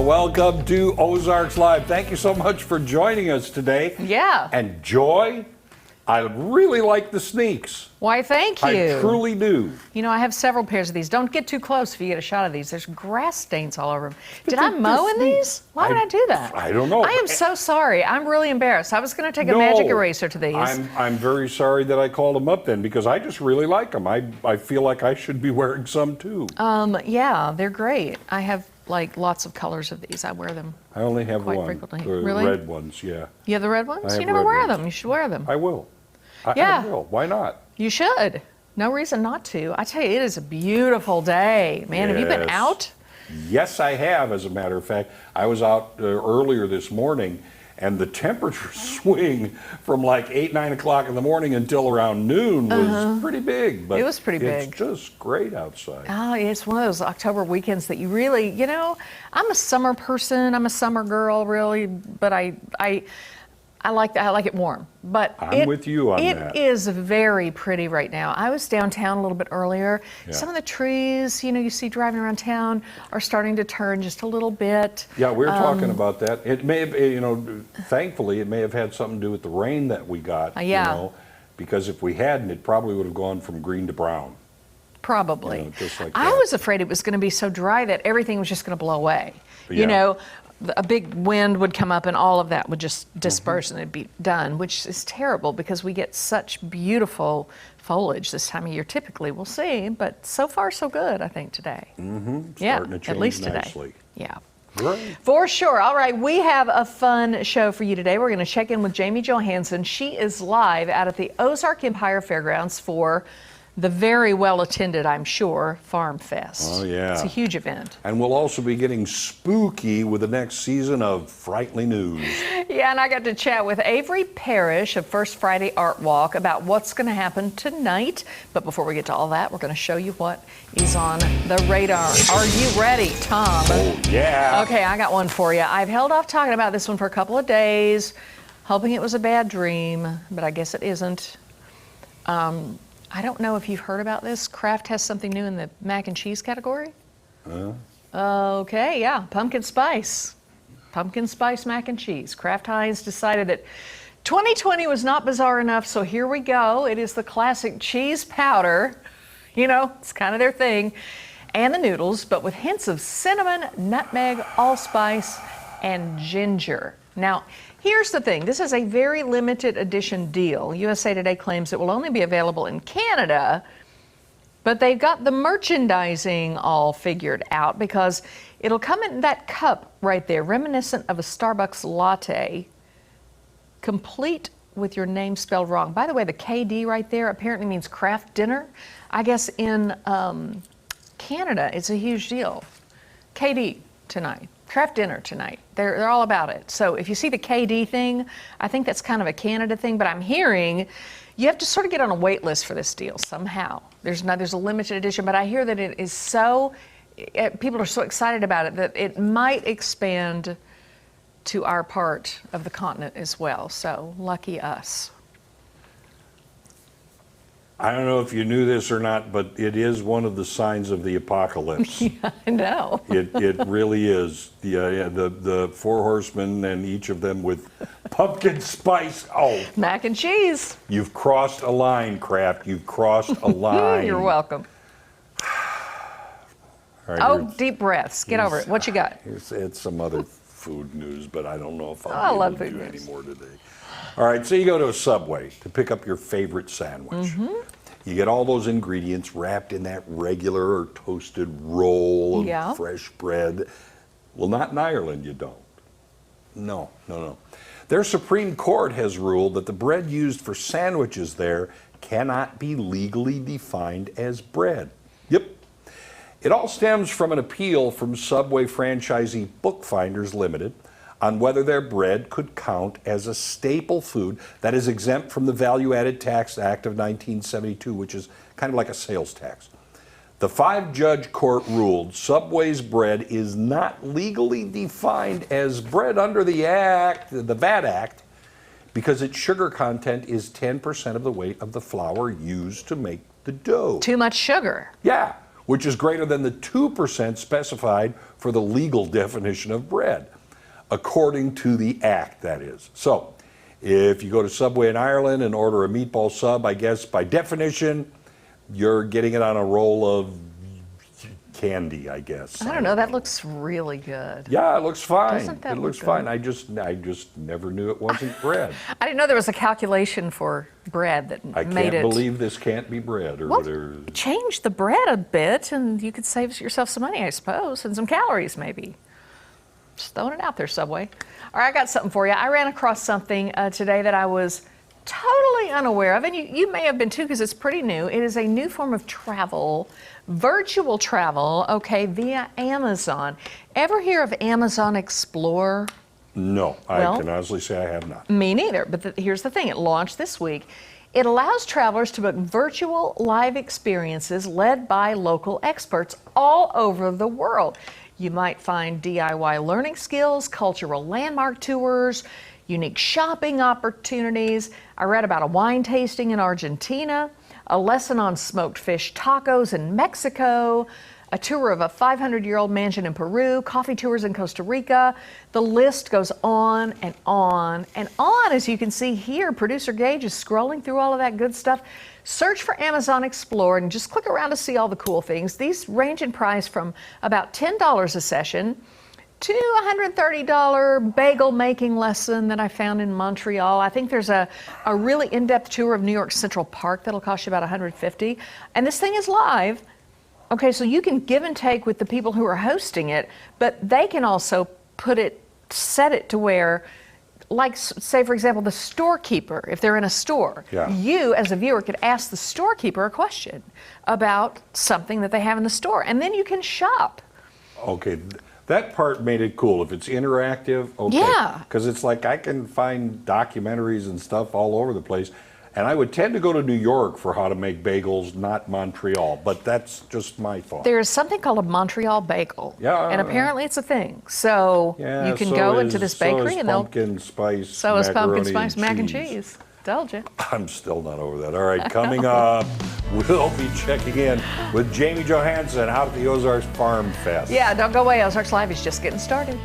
welcome to Ozarks Live. Thank you so much for joining us today. Yeah. And Joy, I really like the sneaks. Why, thank you. I truly do. You know, I have several pairs of these. Don't get too close if you get a shot of these. There's grass stains all over them. Did I mow in these? Why would I do that? I don't know. I am so sorry. I'm really embarrassed. I was going to take a magic eraser to these. I'm very sorry that I called them up then because I just really like them. I feel like I should be wearing some too. Yeah, they're great. I have like lots of colors of these. I wear them. I only have quite one. frequently. The Really? red ones, yeah. You have the red ones? have You never red wear ones. them. You should wear them. I will. I Yeah. will. Why not? You should. No reason not to. I tell you, it is a beautiful day. Man, have you been Yes. out? Yes, I have, as a matter of fact. I was out earlier this morning, and the temperature swing from like 8, 9 o'clock in the morning until around noon was pretty big. But It was pretty big. It's just great outside. Oh, it's one of those October weekends that you really, you know, I'm a summer person. I'm a summer girl, really, but I like it warm. But I'm with you on that. It is very pretty right now. I was downtown a little bit earlier. Yeah. Some of the trees, you know, you see driving around town are starting to turn just a little bit. Yeah, we were talking about that. It may have, you know, thankfully, it may have had something to do with the rain that we got, Yeah. you know, because if we hadn't, it probably would have gone from green to brown. Probably. You know, just like I that. was afraid it was going to be so dry that everything was just going to blow away. Yeah. You know, a big wind would come up and all of that would just Mm-hmm. disperse and it'd be done, which is terrible because we get such beautiful foliage this time of year typically. We'll see, but so far so good, I think, today. Yeah, Starting to change at least today. nicely. Yeah. Great. For sure. All right, we have a fun show for you today. We're going to check in with Jamie Johansson. She is live out at the Ozark Empire Fairgrounds for the very well-attended, I'm sure, Farm Fest. Oh, yeah. It's a huge event. And we'll also be getting spooky with the next season of Frightly News. Yeah, and I got to chat with Avery Parrish of First Friday Art Walk about what's going to happen tonight. But before we get to all that, we're going to show you what is on the radar. Are you ready, Tom? Oh, yeah. Okay, I got one for you. I've held off talking about this one for a couple of days, hoping it was a bad dream, but I guess it isn't. I don't know if you've heard about this. Kraft has something new in the mac and cheese category. Okay, yeah, pumpkin spice. Pumpkin spice mac and cheese. Kraft Heinz decided that 2020 was not bizarre enough, so here we go. It is the classic cheese powder. You know, it's kind of their thing. And the noodles, but with hints of cinnamon, nutmeg, allspice, and ginger. Now, here's the thing. This is a very limited edition deal. USA Today claims it will only be available in Canada, but they've got the merchandising all figured out because it'll come in that cup right there, reminiscent of a Starbucks latte, complete with your name spelled wrong. By the way, the KD right there apparently means Kraft Dinner. I guess in Canada, it's a huge deal. KD tonight. Kraft Dinner tonight. They're all about it. So if you see the KD thing, I think that's kind of a Canada thing, but I'm hearing you have to sort of get on a wait list for this deal somehow. There's a limited edition, but I hear that it is so, people are so excited about it that it might expand to our part of the continent as well. So lucky us. I don't know if you knew this or not, but it is one of the signs of the apocalypse. Yeah, I know. It really is. The four horsemen and each of them with pumpkin spice. Oh, Mac and cheese. you've crossed a line, Kraft. You've crossed a line. You're welcome. All right, Oh, deep breaths. Get over it. What you got? It's some other food news, but I don't know if I I'll be love able to food do news. any more today. All right, so you go to a Subway to pick up your favorite sandwich. You get all those ingredients wrapped in that regular or toasted roll of Yeah. fresh bread. Well, not in Ireland, you don't. No. Their Supreme Court has ruled that the bread used for sandwiches there cannot be legally defined as bread. Yep. It all stems from an appeal from Subway franchisee Bookfinders Limited on whether their bread could count as a staple food that is exempt from the Value Added Tax Act of 1972, which is kind of like a sales tax. The 5-judge court ruled Subway's bread is not legally defined as bread under the VAT Act, because its sugar content is 10% of the weight of the flour used to make the dough. Too much sugar. Yeah, which is greater than the 2% specified for the legal definition of bread, according to the Act, that is. So, if you go to Subway in Ireland and order a meatball sub, I guess by definition, you're getting it on a roll of candy, I guess. I don't know. That looks really good. Yeah, it looks fine. Doesn't that It looks look fine. good? I just never knew it wasn't bread. I didn't know there was a calculation for bread that I made can't it. believe this can't be bread or Well, whatever. change the bread a bit, and you could save yourself some money, I suppose, and some calories, maybe. Just throwing it out there, Subway. All right, I got something for you. I ran across something today that I was totally unaware of, and you may have been too, because it's pretty new. It is a new form of travel, virtual travel, okay, via Amazon. Ever hear of Amazon Explore? No, Well, I can honestly say I have not. Me neither, but here's the thing. It launched this week. It allows travelers to book virtual live experiences led by local experts all over the world. You might find DIY learning skills, cultural landmark tours, unique shopping opportunities. I read about a wine tasting in Argentina, a lesson on smoked fish tacos in Mexico, a tour of a 500-year-old mansion in Peru, coffee tours in Costa Rica. The list goes on and on and on. As you can see here, producer Gage is scrolling through all of that good stuff. Search for Amazon Explore and just click around to see all the cool things. These range in price from about $10 a session to a $130 bagel making lesson that I found in Montreal. I think there's a really in-depth tour of New York Central Park that'll cost you about $150. And this thing is live. Okay, so you can give and take with the people who are hosting it, but they can also set it to where, like, say, for example, the storekeeper, if they're in a store, Yeah. you as a viewer could ask the storekeeper a question about something that they have in the store, and then you can shop. Okay, that part made it cool. If it's interactive, okay. Yeah. Because it's like I can find documentaries and stuff all over the place. And I would tend to go to New York for how to make bagels, not Montreal. But that's just my thought. There's something called a Montreal bagel, Yeah. and apparently it's a thing. So Yeah, you can so go is- into this so bakery is and they'll. pumpkin spice So is pumpkin macaroni spice mac and cheese. Told you. I'm still not over that. All right, coming up, we'll be checking in with Jamie Johansson out at the Ozarks Farm Fest. Yeah, don't go away. Ozarks Live is just getting started.